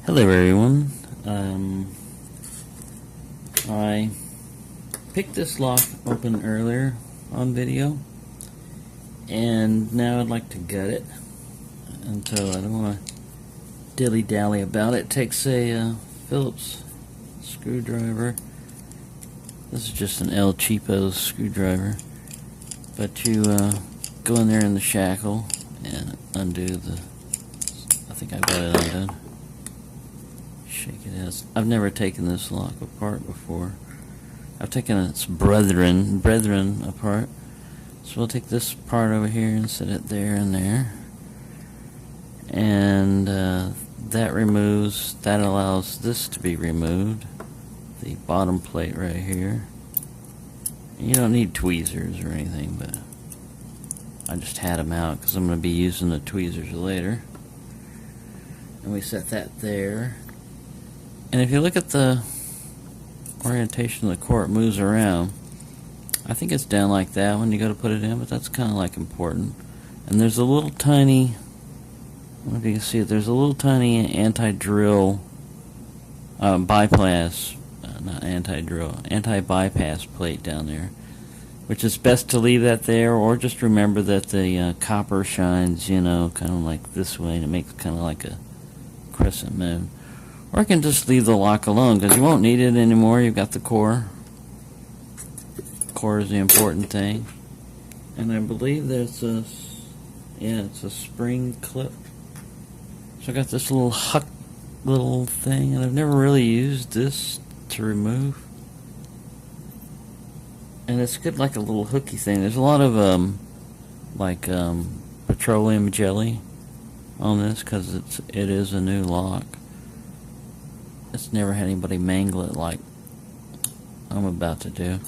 Hello everyone. I picked this lock open earlier on video, and now I'd like to gut it. And so I don't want to dilly-dally about it. It takes a Phillips screwdriver. This is just an El Cheapo screwdriver, but you go in there in the shackle and undo the, I think I've got it undone. Shake it out. I've never taken this lock apart before. I've taken its brethren apart. So we'll take this part over here and set it there and there. And that allows this to be removed. The bottom plate right here. You don't need tweezers or anything, but I just had them out because I'm going to be using the tweezers later. And we set that there. And if you look at the orientation of the core, it moves around. I think it's down like that when you go to put it in, but that's kind of like important. And there's a little tiny, I don't know if you can see it, there's a little tiny anti-drill bypass, not anti-drill, anti-bypass plate down there, which is best to leave that there, or just remember that the copper shines, you know, kind of like this way, and it makes kind of like a crescent moon. Or I can just leave the lock alone because you won't need it anymore. You've got the core. Core is the important thing. And I believe there's it's a spring clip. So I got this little huck little thing, and I've never really used this to remove. And it's good like a little hooky thing. There's a lot of petroleum jelly on this because it is a new lock. It's never had anybody mangle it like I'm about to do.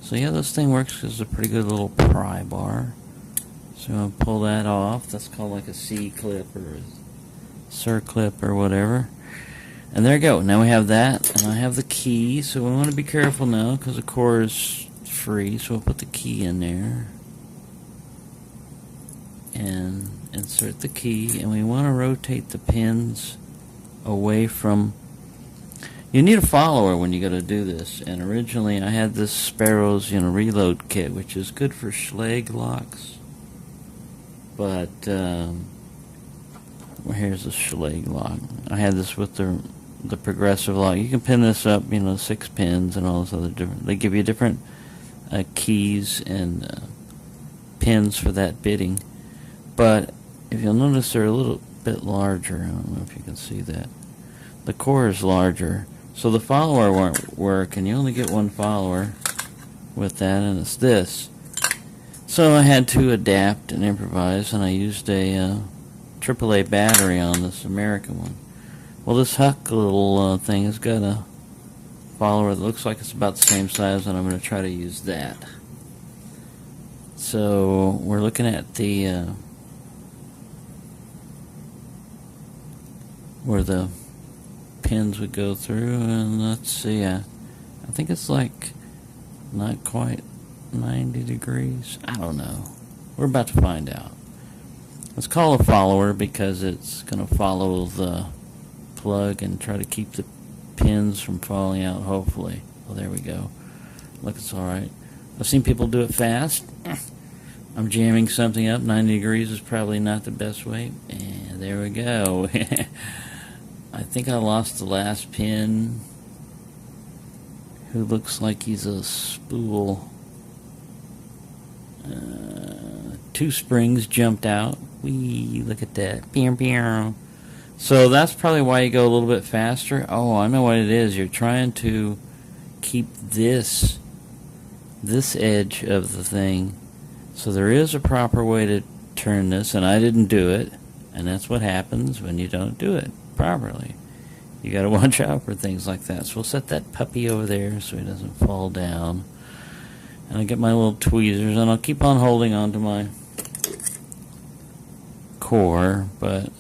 So yeah, this thing works because it's a pretty good little pry bar. So I'm going to pull that off. That's called like a C-clip or a circlip or whatever. And there you go. Now we have that, and I have the key. So we want to be careful now because the core is free. So we'll put the key in there and insert the key. And we want to rotate the pins away from. You need a follower when you go to do this, and originally I had this Sparrow's reload kit, which is good for Schlage locks, but here's a Schlage lock. I had this with the progressive lock. You can pin this up, 6 pins and all those other different. They give you different keys and pins for that bitting, but if you'll notice they're a little bit larger. I don't know if you can see that. The core is larger, so the follower won't work, and you only get one follower with that, and it's this. So I had to adapt and improvise, and I used a AAA battery on this American one. Well, this Huck little thing has got a follower that looks like it's about the same size, and I'm going to try to use that. So we're looking at the where the pins would go through, and let's see, I think it's like not quite 90 degrees. I don't know. We're about to find out. Let's call it a follower because it's going to follow the plug and try to keep the pins from falling out, hopefully. Well, there we go. Look, it's alright. I've seen people do it fast. I'm jamming something up. 90 degrees is probably not the best way. And there we go. I think I lost the last pin, who looks like he's a spool. 2 springs jumped out. Whee, look at that. Pew, pew. So that's probably why you go a little bit faster. Oh, I know what it is. You're trying to keep this edge of the thing. So there is a proper way to turn this, and I didn't do it. And that's what happens when you don't do it properly. You got to watch out for things like that. So we'll set that puppy over there so he doesn't fall down. And I'll get my little tweezers, and I'll keep on holding on to my core. But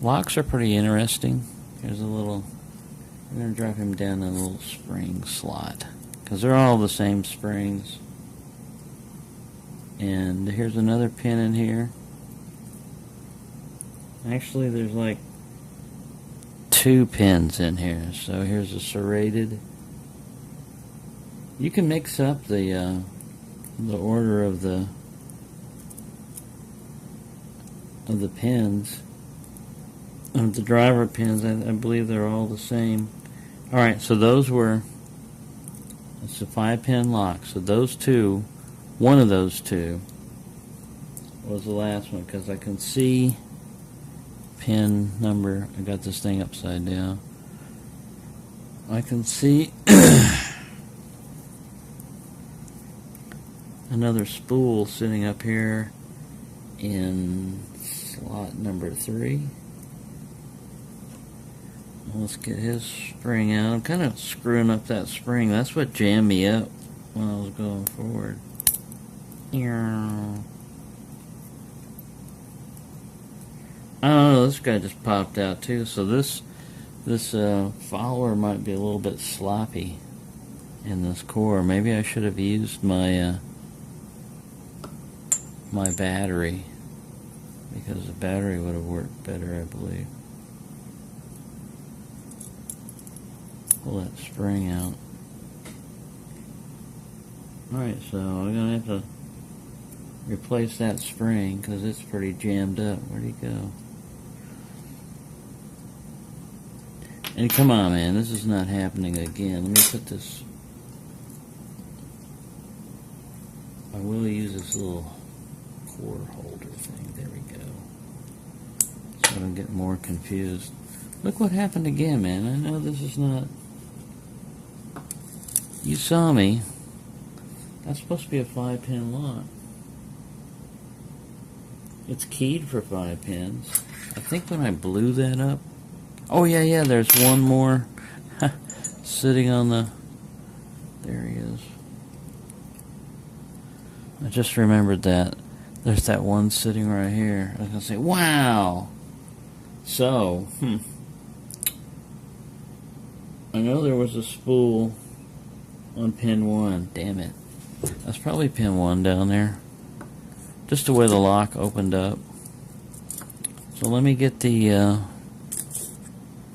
locks are pretty interesting. Here's a little, I'm going to drop him down in a little spring slot because they're all the same springs. And here's another pin in here. Actually, there's like 2 pins in here. So here's a serrated. You can mix up the order of the pins, of the driver pins. I believe they're all the same. All right, so those were, it's a 5-pin lock. So those two, one of those two was the last one, because I can see pin number. I got this thing upside down. I can see another spool sitting up here in slot number 3. Let's get his spring out. I'm kind of screwing up that spring. That's what jammed me up when I was going forward. I don't know, this guy just popped out too. So this follower might be a little bit sloppy in this core. Maybe I should have used my my battery, because the battery would have worked better, I believe. Pull that spring out. Alright, so I'm going to have to replace that spring because it's pretty jammed up. Where'd he go? And come on, man, this is not happening again. Let me put this. I will use this little core holder thing. There we go. So I don't get more confused. Look what happened again, man. I know this is not. You saw me. That's supposed to be a 5-pin lock. It's keyed for 5 pins. I think when I blew that up. Oh yeah, there's one more sitting on the. There he is. I just remembered that. There's that one sitting right here. I was gonna say, wow. So, I know there was a spool on pin 1. Damn it. That's probably pin 1 down there. Just the way the lock opened up. So let me get the,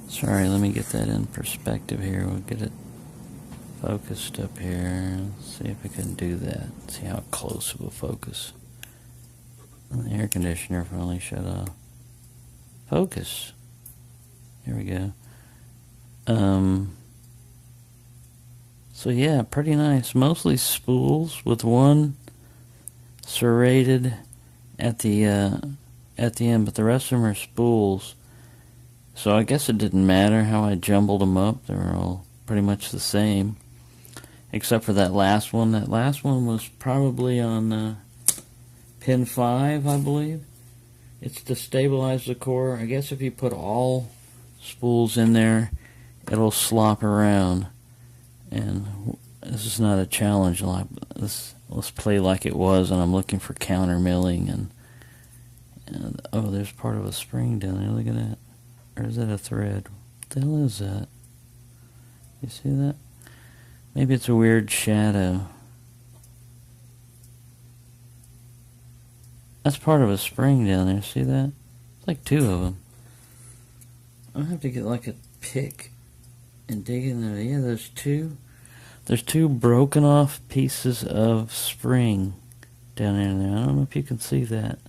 sorry, let me get that in perspective here. We'll get it focused up here. Let's see if we can do that. See how close it will focus. And the air conditioner finally shut off. Focus. Here we go. So yeah, pretty nice. Mostly spools with one serrated at the end, but the rest of them are spools. So I guess it didn't matter how I jumbled them up. They were all pretty much the same, except for that last one. That last one was probably on pin 5, I believe. It's to stabilize the core. I guess if you put all spools in there, it'll slop around. And this is not a challenge. Let's play like it was, and I'm looking for counter milling. And oh, there's part of a spring down there. Look at that. Or is that a thread? What the hell is that? You see that? Maybe it's a weird shadow. That's part of a spring down there. See that? It's like 2 of them. I'll have to get like a pick and dig in there. Yeah, there's 2. There's 2 broken off pieces of spring down in there. I don't know if you can see that.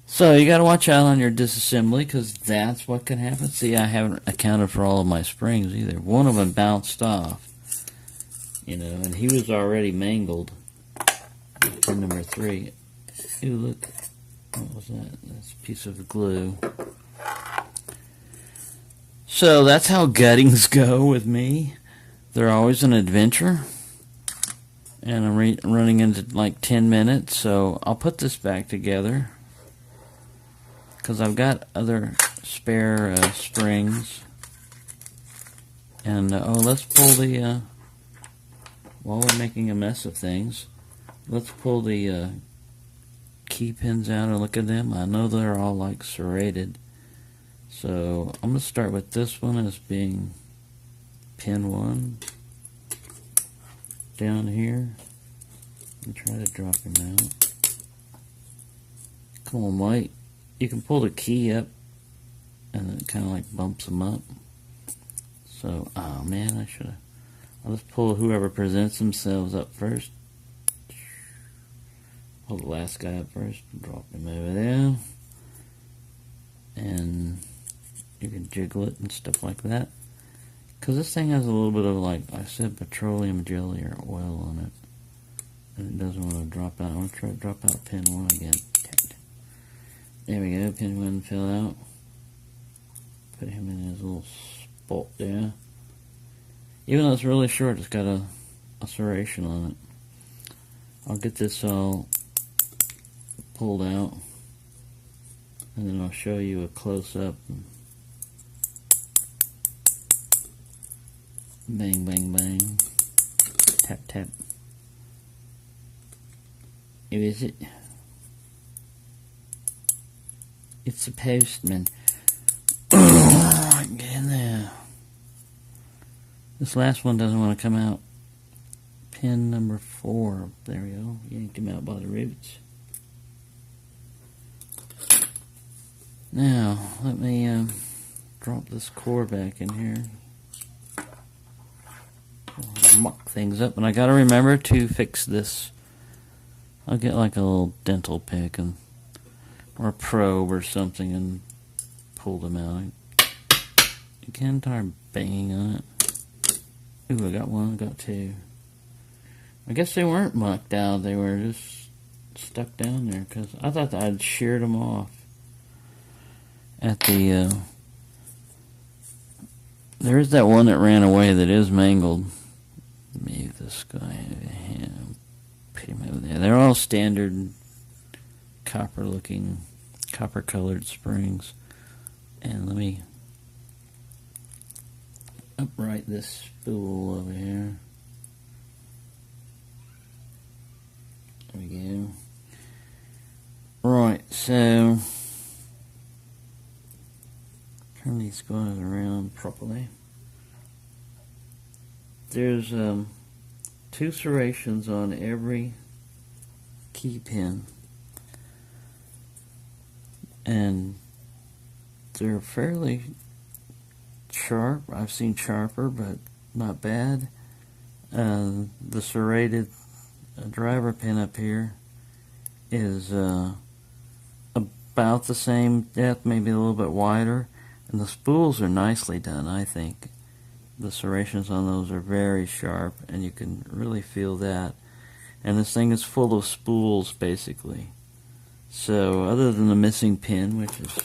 So you got to watch out on your disassembly, because that's what can happen. See, I haven't accounted for all of my springs either. One of them bounced off, you know, and he was already mangled. Pin number 3. Ooh, look. What was that? That's a piece of glue. So that's how guttings go with me. They're always an adventure. And I'm running into like 10 minutes, so I'll put this back together, because I've got other spare springs. And oh, let's pull the while we're making a mess of things, let's pull the key pins out and look at them. I know they're all like serrated, so I'm gonna start with this one as being pin 1 down here and try to drop him out. Come on, Mike. You can pull the key up and it kind of like bumps them up. So, oh man, I'll just pull whoever presents themselves up first. Pull the last guy up first, drop him over there, and you can jiggle it and stuff like that. Because this thing has a little bit of, like I said, petroleum jelly or oil on it. And it doesn't want to drop out. I want to try to drop out pin 1 again. There we go, pin 1 fell out. Put him in his little spot there. Even though it's really short, it's got a serration on it. I'll get this all pulled out, and then I'll show you a close-up. Bang, bang, bang. Tap, tap. Who is it? It's the postman. Get in there. This last one doesn't want to come out. Pin number 4. There we go. Yanked him out by the roots. Now, let me drop this core back in here. I'll muck things up, and I gotta remember to fix this. I'll get like a little dental pick or a probe or something and pull them out. You can start banging on it. Ooh, I got 1, I got 2. I guess they weren't mucked out, they were just stuck down there, because I thought that I'd sheared them off at the, there is that one that ran away that is mangled. Move this guy over here, put him over there. They're all standard copper-looking, copper-colored springs. And let me upright this spool over here. There we go. Right, so turn these guys around properly. There's 2 serrations on every key pin, and they're fairly sharp. I've seen sharper, but not bad. The serrated driver pin up here is about the same depth, maybe a little bit wider, and the spools are nicely done, I think. The serrations on those are very sharp, and you can really feel that. And this thing is full of spools, basically. So, other than the missing pin, which is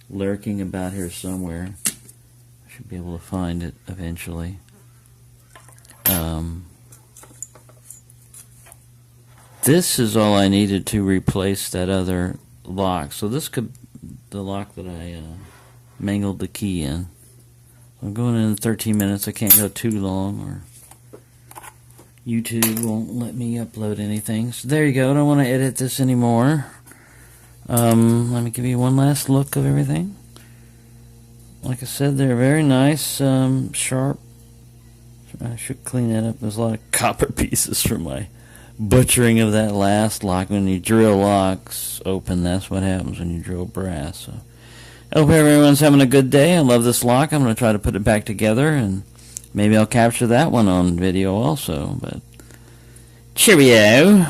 lurking about here somewhere, I should be able to find it eventually. This is all I needed to replace that other lock. So this could, the lock that I mangled the key in. I'm going in 13 minutes. I can't go too long, or YouTube won't let me upload anything. So there you go. I don't want to edit this anymore. Let me give you one last look of everything. Like I said, they're very nice, sharp. I should clean that up. There's a lot of copper pieces from my butchering of that last lock. When you drill locks open, that's what happens when you drill brass. So I hope everyone's having a good day. I love this lock. I'm going to try to put it back together, and maybe I'll capture that one on video also. But cheerio.